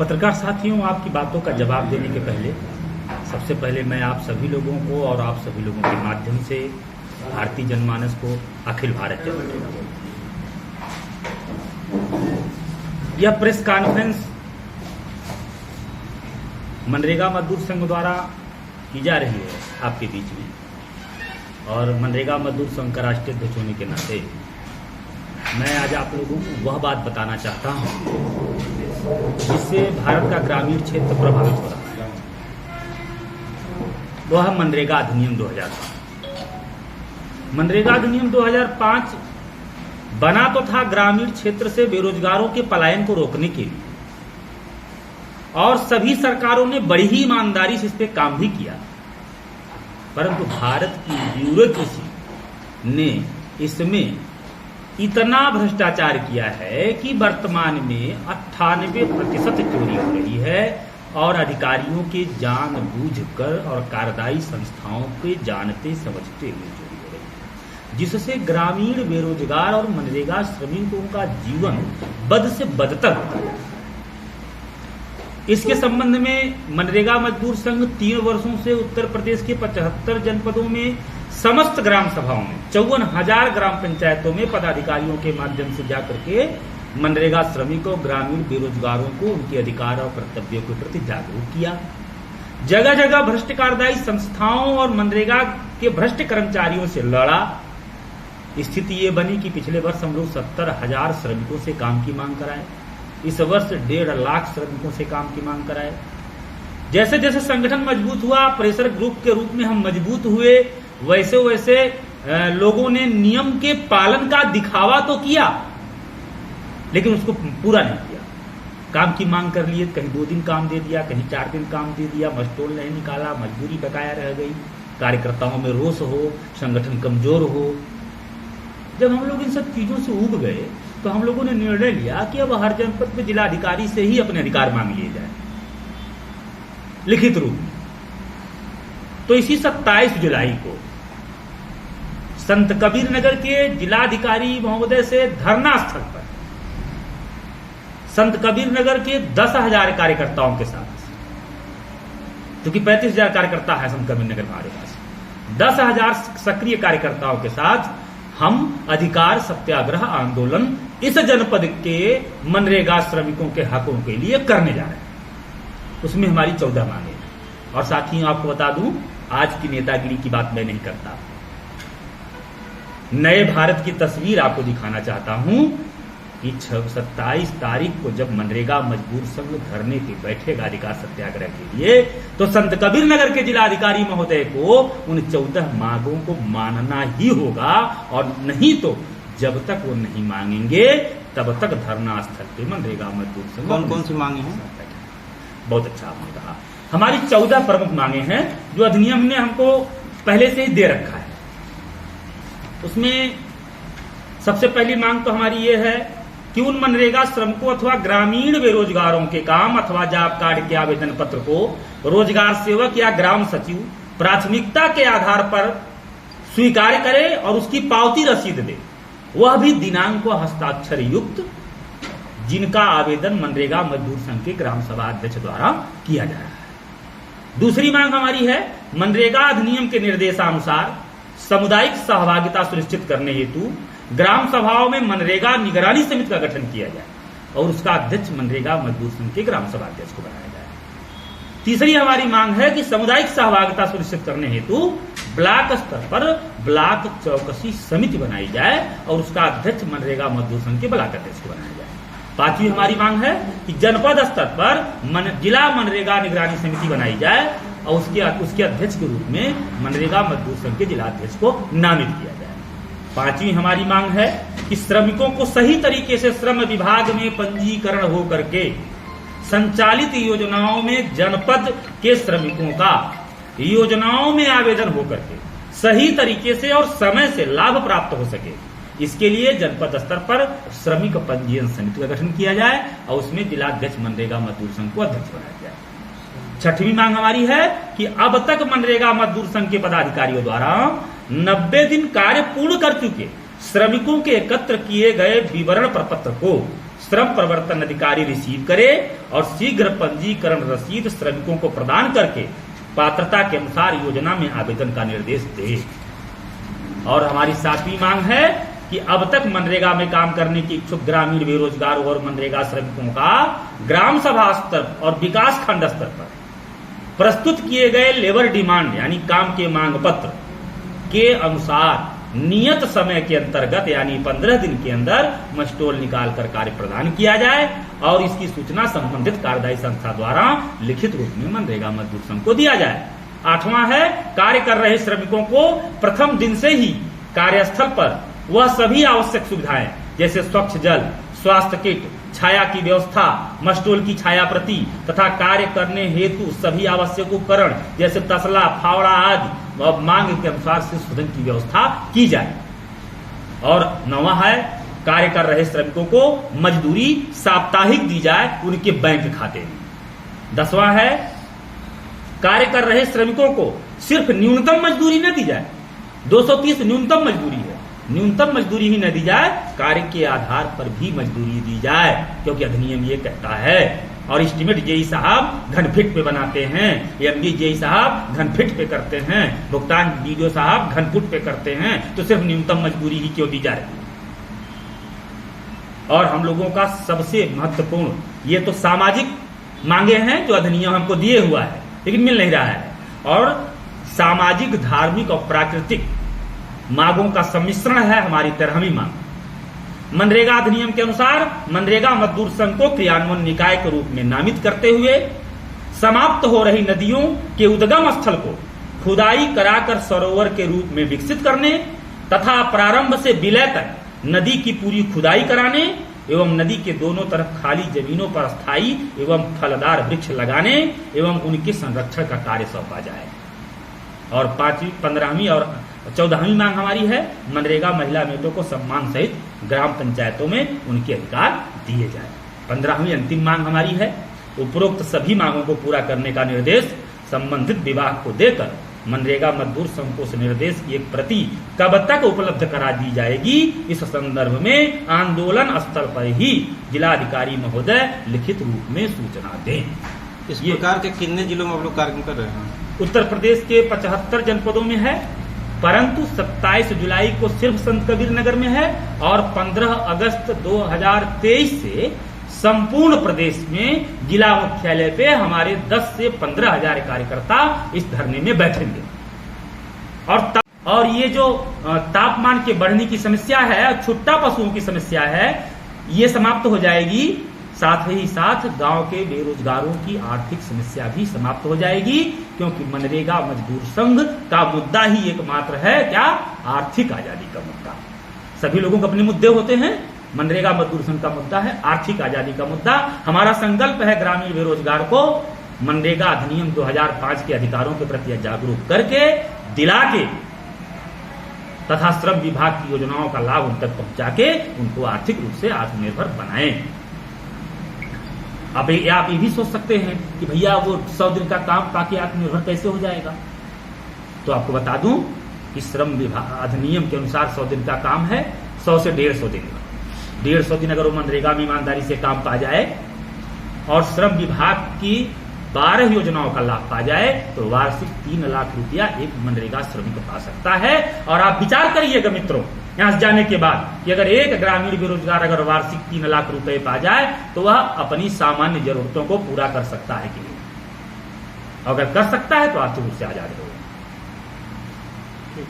पत्रकार साथियों, आपकी बातों का जवाब देने के पहले सबसे पहले मैं आप सभी लोगों को और आप सभी लोगों के माध्यम से भारतीय जनमानस को अखिल भारत जनता यह प्रेस कॉन्फ्रेंस मनरेगा मजदूर संघ द्वारा की जा रही है आपके बीच में, और मनरेगा मजदूर संघ का राष्ट्रीय अध्यक्ष होने के नाते मैं आज आप लोगों को वह बात बताना चाहता हूं जिससे भारत का ग्रामीण क्षेत्र प्रभावित हो रहा है। वह मनरेगा अधिनियम 2005। मनरेगा अधिनियम 2005 बना तो था ग्रामीण क्षेत्र से बेरोजगारों के पलायन को रोकने के लिए, और सभी सरकारों ने बड़ी ही ईमानदारी से इस पे काम भी किया, परंतु भारत की ब्यूरोक्रेसी ने इसमें इतना भ्रष्टाचार किया है कि वर्तमान में 98% चोरी हो रही है, और अधिकारियों के जानबूझकर और कार्यदायी संस्थाओं के जानते समझते हुए चोरी हो रही है, जिससे ग्रामीण बेरोजगार और मनरेगा श्रमिकों का जीवन बद से बदतर होता है। इसके संबंध में मनरेगा मजदूर संघ 3 वर्षों से उत्तर प्रदेश के 75 जनपदों में समस्त ग्राम सभाओं में 54,000 ग्राम पंचायतों में पदाधिकारियों के माध्यम से जाकर के मनरेगा श्रमिकों, ग्रामीण बेरोजगारों को उनके अधिकार और कर्तव्यों के प्रति जागरूक किया। जगह जगह भ्रष्ट कार्यदायी संस्थाओं और मनरेगा के भ्रष्ट कर्मचारियों से लड़ा। स्थिति ये बनी कि पिछले वर्ष हम लोग 70,000 श्रमिकों से काम की मांग कराए, इस वर्ष 1.5 लाख श्रमिकों से काम की मांग कराए। जैसे जैसे संगठन मजबूत हुआ, प्रेशर ग्रुप के रूप में हम मजबूत हुए, वैसे वैसे लोगों ने नियम के पालन का दिखावा तो किया, लेकिन उसको पूरा नहीं किया। काम की मांग कर लिए, कहीं 2 दिन काम दे दिया, कहीं 4 दिन काम दे दिया, मस्टोल नहीं निकाला, मजबूरी बकाया रह गई, कार्यकर्ताओं में रोष हो, संगठन कमजोर हो। जब हम लोग इन सब चीजों से उब गए तो हम लोगों ने निर्णय लिया कि अब हर जनपद में जिलाधिकारी से ही अपने अधिकार मांग लिए जाए लिखित रूप में। तो इसी 27 जुलाई को संत कबीर नगर के जिलाधिकारी महोदय से धरना स्थल पर संत कबीर नगर के 10,000 कार्यकर्ताओं के साथ, क्योंकि 35,000 कार्यकर्ता है संत कबीर नगर में हमारे पास, 10,000 सक्रिय कार्यकर्ताओं के साथ हम अधिकार सत्याग्रह आंदोलन इस जनपद के मनरेगा श्रमिकों के हकों के लिए करने जा रहे हैं। उसमें हमारी 14 मांगे हैं। और साथ ही आपको बता दूं, आज की नेतागिरी की बात मैं नहीं करता, नए भारत की तस्वीर आपको दिखाना चाहता हूं कि 27 तारीख को जब मनरेगा मजदूर संघ धरने पे बैठेगा अधिकार सत्याग्रह के लिए, तो संत कबीर नगर के जिलाधिकारी महोदय को उन 14 मांगों को मानना ही होगा, और नहीं तो जब तक वो नहीं मांगेंगे तब तक धरना स्थल पे मनरेगा मजदूर संघ। कौन कौन सी मांगे हैं? बहुत अच्छा आपने कहा। हमारी 14 प्रमुख मांगे हैं जो अधिनियम ने हमको पहले से ही दे रखा है। उसमें सबसे पहली मांग तो हमारी ये है कि उन मनरेगा श्रमिकों अथवा ग्रामीण बेरोजगारों के काम अथवा जॉब कार्ड के आवेदन पत्र को रोजगार सेवक या ग्राम सचिव प्राथमिकता के आधार पर स्वीकार करे और उसकी पावती रसीद दे, वह भी दिनांक व हस्ताक्षर युक्त, जिनका आवेदन मनरेगा मजदूर संघ के ग्राम सभा अध्यक्ष द्वारा किया जा रहा है। दूसरी मांग हमारी है, मनरेगा अधिनियम के निर्देशानुसार सामुदायिक सहभागिता सुनिश्चित करने हेतु ग्राम सभाओं में मनरेगा निगरानी समिति का गठन किया जाए और उसका अध्यक्ष मनरेगा मजदूर संघ के ग्राम सभा अध्यक्ष को बनाया जाए। तीसरी हमारी मांग है कि सामुदायिक सहभागिता सुनिश्चित करने हेतु ब्लॉक स्तर पर ब्लॉक चौकसी समिति बनाई जाए और उसका अध्यक्ष मनरेगा मजदूर संघ के ब्लॉक अध्यक्ष को बनाया जाए। पांचवी हमारी मांग है कि जनपद स्तर पर जिला मनरेगा निगरानी समिति बनाई जाए और उसके अध्यक्ष के रूप में मनरेगा मजदूर संघ के जिला अध्यक्ष को नामित किया जाए। पांचवी हमारी मांग है कि श्रमिकों को सही तरीके से श्रम विभाग में पंजीकरण हो करके संचालित योजनाओं में जनपद के श्रमिकों का योजनाओं में आवेदन हो करके सही तरीके से और समय से लाभ प्राप्त हो सके, इसके लिए जनपद स्तर पर श्रमिक पंजीयन समिति का गठन किया जाए और उसमें जिलाध्यक्ष मनरेगा मजदूर संघ को अध्यक्ष बनाया जाए। छठवीं मांग हमारी है कि अब तक मनरेगा मजदूर संघ के पदाधिकारियों द्वारा 90 दिन कार्य पूर्ण कर चुके श्रमिकों के एकत्र किए गए विवरण प्रपत्र को श्रम प्रवर्तन अधिकारी रिसीव करे और शीघ्र पंजीकरण रसीद श्रमिकों को प्रदान करके पात्रता के अनुसार योजना में आवेदन का निर्देश दे। और हमारी 7वीं मांग है कि अब तक मनरेगा में काम करने के इच्छुक ग्रामीण बेरोजगार और मनरेगा श्रमिकों का ग्राम सभा स्तर और विकास खंड स्तर पर प्रस्तुत किए गए लेबर डिमांड यानी काम के मांग पत्र के अनुसार नियत समय के अंतर्गत यानी 15 दिन के अंदर मस्टोल निकालकर कार्य प्रदान किया जाए और इसकी सूचना संबंधित कार्यदायी संस्था द्वारा लिखित रूप में मनरेगा मजदूर संघ को दिया जाए। 8वां है कार्य कर रहे श्रमिकों को प्रथम दिन से ही कार्यस्थल पर वह सभी आवश्यक सुविधाएं जैसे स्वच्छ जल, स्वास्थ्य किट, छाया की व्यवस्था, मस्टोल की छाया प्रति तथा कार्य करने हेतु सभी आवश्यक उपकरण जैसे तसला, फावड़ा आदि मांग के अनुसार से शोधन की व्यवस्था की जाए। और 9वां है कार्य कर रहे श्रमिकों को मजदूरी साप्ताहिक दी जाए उनके बैंक खाते में। 10वां है कार्य कर रहे श्रमिकों को सिर्फ न्यूनतम मजदूरी न दी जाए, 230 न्यूनतम मजदूरी है, न्यूनतम मजदूरी ही न दी जाए, कार्य के आधार पर भी मजदूरी दी जाए क्योंकि अधिनियम ये कहता है। और एस्टीमेट जेई साहब घन फीट पे बनाते हैं, एमडी जेई साहब घन फीट पे करते हैं, भुगतान बीडीओ साहब घन फुट पे करते हैं, तो सिर्फ न्यूनतम मजदूरी ही क्यों दी जा रही है। और हम लोगों का सबसे महत्वपूर्ण ये तो सामाजिक मांगे हैं जो अधिनियम हमको दिए हुआ है लेकिन मिल नहीं रहा है, और सामाजिक, धार्मिक और प्राकृतिक मांगों का सम्मिश्रण है हमारी 13वीं मांग। मनरेगा अधिनियम के अनुसार मनरेगा मजदूर संघ को क्रियान्वयन निकाय के रूप में नामित करते हुए समाप्त हो रही नदियों के उद्गम स्थल को खुदाई कराकर सरोवर के रूप में विकसित करने तथा प्रारंभ से विलय तक नदी की पूरी खुदाई कराने एवं नदी के दोनों तरफ खाली जमीनों पर स्थायी एवं फलदार वृक्ष लगाने एवं उनके संरक्षण का कार्य सौंपा जाए। और 5वीं, 15वीं और 14वीं मांग हमारी है मनरेगा महिला मेटों को सम्मान सहित ग्राम पंचायतों में उनके अधिकार दिए जाए। 15वीं अंतिम मांग हमारी है उपरोक्त सभी मांगों को पूरा करने का निर्देश संबंधित विभाग को देकर मनरेगा मजदूर संघ को उस निर्देश की एक प्रति कब तक उपलब्ध करा दी जाएगी, इस संदर्भ में आंदोलन स्थल पर ही जिलाधिकारी महोदय लिखित रूप में सूचना दें। इस प्रकार के कितने जिलों में आप लोग कार्य कर रहे हैं? उत्तर प्रदेश के 75 जनपदों में है, परंतु 27 जुलाई को सिर्फ संत कबीर नगर में है और 15 अगस्त 2023 से संपूर्ण प्रदेश में जिला मुख्यालय पे हमारे 10 से 15 हजार कार्यकर्ता इस धरने में बैठेंगे। और ये जो तापमान के बढ़ने की समस्या है, छुट्टा पशुओं की समस्या है, ये समाप्त हो जाएगी। साथ ही साथ गांव के बेरोजगारों की आर्थिक समस्या भी समाप्त हो जाएगी क्योंकि मनरेगा मजदूर संघ का मुद्दा ही एकमात्र है क्या, आर्थिक आजादी का मुद्दा। सभी लोगों को अपने मुद्दे होते हैं, मनरेगा मजदूर संघ का मुद्दा है आर्थिक आजादी का मुद्दा। हमारा संकल्प है ग्रामीण बेरोजगार को मनरेगा अधिनियम 2005 के अधिकारों के प्रति जागरूक करके दिला के तथा श्रम विभाग की योजनाओं का लाभ उन तक पहुंचा के उनको आर्थिक रूप से आत्मनिर्भर बनाएं। अब आप ये भी सोच सकते हैं कि भैया वो 100 दिन का काम पाके आत्मनिर्भर कैसे हो जाएगा। तो आपको बता दूं कि श्रम विभाग अधिनियम के अनुसार 100 दिन का काम है, 100 से 150 दिन। 150 दिन अगर वो मनरेगा में ईमानदारी से काम पा जाए और श्रम विभाग की 12 योजनाओं का लाभ पा जाए तो वार्षिक 3 लाख रुपया एक मनरेगा श्रमिक पा सकता है। और आप विचार करिएगा मित्रों यहां से जाने के बाद कि अगर एक ग्रामीण बेरोजगार अगर वार्षिक 3 लाख रुपए पा जाए तो वह अपनी सामान्य जरूरतों को पूरा कर सकता है कि नहीं। अगर कर सकता है तो आर्थिक रूप से आजाद होगा।